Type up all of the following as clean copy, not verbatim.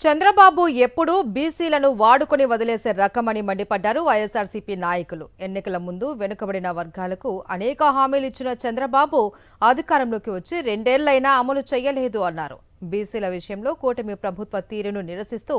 చంద్రబాబు ఎప్పుడూ బీసీలను వాడుకొని వదిలేసే రకమని మండిపడ్డారు వైఎస్ఆర్సీపీ నాయకులు. ఎన్నికల ముందు వెనుకబడిన వర్గాలకు అనేక హామీలు ఇచ్చిన చంద్రబాబు అధికారంలోకి వచ్చి 2 ఏళ్లైనా అమలు చేయలేదు అన్నారు. బీసీల విషయంలో కూటమి ప్రభుత్వ తీరును నిరసిస్తూ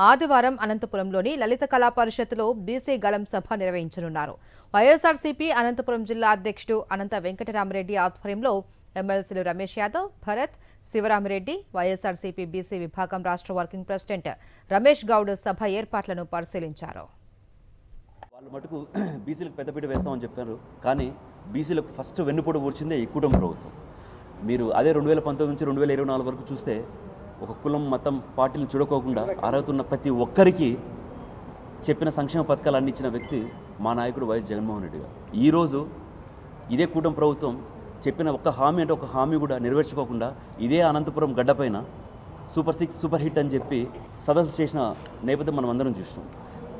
ఆదివారం అనంతపురంలోని లలిత కళా పరిషత్తులో బీసీ గలం సభ నిర్వహించనున్నారు. వైఎస్ఆర్సీపీ అనంతపురం జిల్లా అధ్యక్షుడు అనంత వెంకటరామరెడ్డి ఆధ్వర్యంలో ఎమ్మెల్సీలు రమేష్ యాదవ్, భరత్, శివరామరెడ్డి, వైఎస్ఆర్సీపీ బీసీ విభాగం రాష్ట్ర వర్కింగ్ ప్రెసిడెంట్ రమేష్ గౌడ్ సభ ఏర్పాట్లను పరిశీలించారు. వాళ్ళు మటుకు బీసీలకు పెద్దపీట వేస్తామని చెప్పారు, కానీ బీసీలకు ఫస్ట్ వెన్నుపోటు కూర్చుందే ఈ కూటమి ప్రభుత్వం. మీరు అదే 2019 నుంచి 2024 వరకు చూస్తే ఒక కులం మతం పార్టీలు చూడకోకుండా అర్హతున్న ప్రతి ఒక్కరికి చెప్పిన సంక్షేమ పథకాలు అందించిన వ్యక్తి మా నాయకుడు వైఎస్ జగన్మోహన్ రెడ్డి గారు. ఈరోజు ఇదే కూటమి ప్రభుత్వం చెప్పిన ఒక్క హామీ అంటే ఒక హామీ కూడా నెరవేర్చుకోకుండా ఇదే అనంతపురం గడ్డపైన సూపర్ 6 సూపర్ హిట్ అని చెప్పి సదస్సు చేసిన నేపథ్యం మనం అందరం చూసినాం.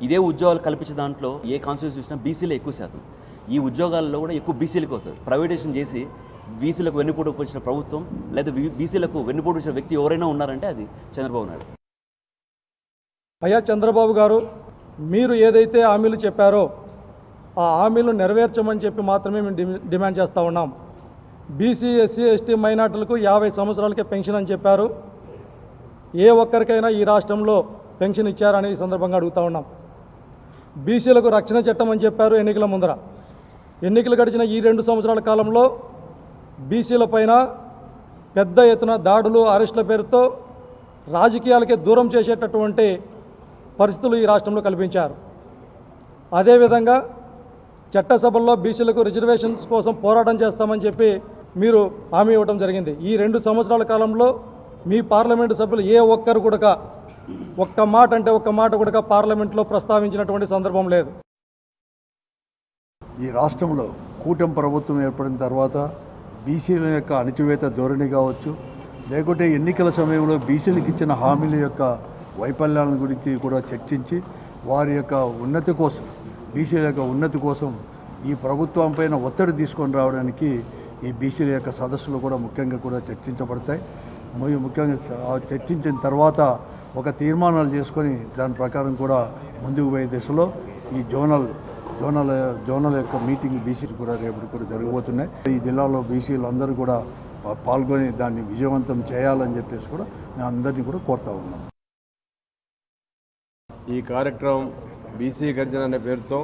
ఇదే ఉద్యోగాలు కల్పించే దాంట్లో ఏ కాన్స్టిట్యూన్సీ చూసినా బీసీలే ఎక్కువ శాతం. ఈ ఉద్యోగాల్లో కూడా ఎక్కువ బీసీలకు వస్తుంది. ప్రైవేటైజేషన్ చేసి బీసీలకు వెన్నుపోటు వచ్చిన ప్రభుత్వం లేదా బీసీలకు వెన్నుపోటు వచ్చిన వ్యక్తి ఎవరైనా ఉన్నారంటే అది చంద్రబాబు నాయుడు. అయ్యా చంద్రబాబు గారు, మీరు ఏదైతే హామీలు చెప్పారో ఆ హామీలు నెరవేర్చమని చెప్పి మాత్రమే మేము డిమాండ్ చేస్తూ ఉన్నాం. బీసీ, ఎస్సీ, ఎస్టీ మైనార్టీలకు 50 సంవత్సరాలకే పెన్షన్ అని చెప్పారు. ఏ ఒక్కరికైనా ఈ రాష్ట్రంలో పెన్షన్ ఇచ్చారని ఈ సందర్భంగా అడుగుతూ ఉన్నాం. బీసీలకు రక్షణ చట్టం అని చెప్పారు ఎన్నికల ముందర. ఎన్నికలు గడిచిన ఈ 2 సంవత్సరాల కాలంలో బీసీల పైన పెద్ద ఎత్తున దాడులు, అరెస్టుల పేరుతో రాజకీయాలకే దూరం చేసేటటువంటి పరిస్థితులు ఈ రాష్ట్రంలో కల్పించారు. అదేవిధంగా చట్టసభల్లో బీసీలకు రిజర్వేషన్స్ కోసం పోరాటం చేస్తామని చెప్పి మీరు హామీ ఇవ్వడం జరిగింది. ఈ 2 సంవత్సరాల కాలంలో మీ పార్లమెంటు సభ్యులు ఏ ఒక్కరు కూడా ఒక్క మాట కూడా పార్లమెంట్లో ప్రస్తావించినటువంటి సందర్భం లేదు. ఈ రాష్ట్రంలో కూటమి ప్రభుత్వం ఏర్పడిన తర్వాత బీసీల యొక్క అణచివేత ధోరణి కావచ్చు, లేకుంటే ఎన్నికల సమయంలో బీసీలకు ఇచ్చిన హామీల యొక్క వైఫల్యాల గురించి కూడా చర్చించి వారి యొక్క ఉన్నతి కోసం, బీసీల యొక్క ఉన్నతి కోసం ఈ ప్రభుత్వం పైన ఒత్తిడి తీసుకొని రావడానికి ఈ బీసీల యొక్క సదస్సులు కూడా ముఖ్యంగా కూడా చర్చించబడతాయి. ముఖ్యంగా చర్చించిన తర్వాత ఒక తీర్మానాలు చేసుకొని దాని ప్రకారం కూడా ముందుకు పోయే దిశలో ఈ జోనల్ యొక్క మీటింగ్ బీసీలు కూడా రేపటి కూడా జరగబోతున్నాయి. ఈ జిల్లాలో బీసీలు అందరూ కూడా పాల్గొని దాన్ని విజయవంతం చేయాలని చెప్పేసి కూడా నేను అందరినీ కూడా కోరుతా ఉన్నాను. ఈ కార్యక్రమం బీసీ గర్జన అనే పేరుతో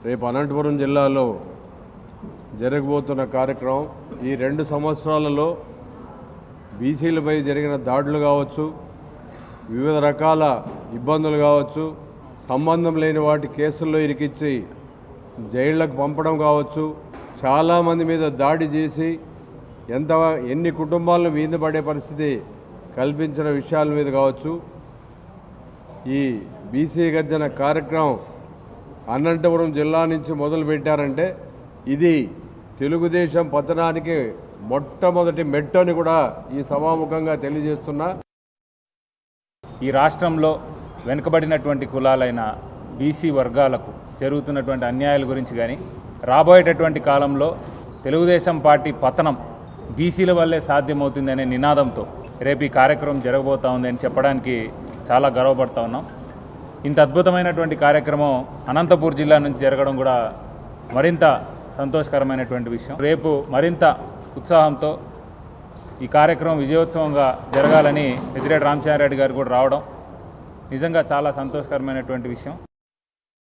రేపు అనంతపురం జిల్లాలో జరగబోతున్న కార్యక్రమం ఈ 2 సంవత్సరాలలో బీసీలపై జరిగిన దాడులు కావచ్చు, వివిధ రకాల ఇబ్బందులు కావచ్చు, సంబంధం లేని వాటి కేసుల్లో ఇరికిచ్చి జైళ్లకు పంపడం కావచ్చు, చాలామంది మీద దాడి చేసి ఎన్ని కుటుంబాలను వీధి పడే పరిస్థితి కల్పించిన విషయాల మీద కావచ్చు. ఈ బీసీ గర్జన కార్యక్రమం అనంతపురం జిల్లా నుంచి మొదలు పెట్టారంటే ఇది తెలుగుదేశం పతనానికి మొట్టమొదటి మెట్టు అని కూడా ఈ సభాముఖంగా తెలియజేస్తున్నా. ఈ రాష్ట్రంలో వెనుకబడినటువంటి కులాలైన బీసీ వర్గాలకు జరుగుతున్నటువంటి అన్యాయాల గురించి కానీ, రాబోయేటటువంటి కాలంలో తెలుగుదేశం పార్టీ పతనం బీసీల వల్లే సాధ్యమవుతుందనే నినాదంతో రేపు ఈ కార్యక్రమం జరగబోతూ ఉందని చెప్పడానికి చాలా గర్వపడుతూ ఉన్నాం. ఇంత అద్భుతమైనటువంటి కార్యక్రమం అనంతపూర్ జిల్లా నుంచి జరగడం కూడా మరింత సంతోషకరమైనటువంటి విషయం. రేపు మరింత ఉత్సాహంతో ఈ కార్యక్రమం విజయోత్సవంగా జరగాలని పెద్దిరెడ్డి రామచంద్రారెడ్డి గారు కూడా రావడం నిజంగా చాలా సంతోషకరమైనటువంటి విషయం.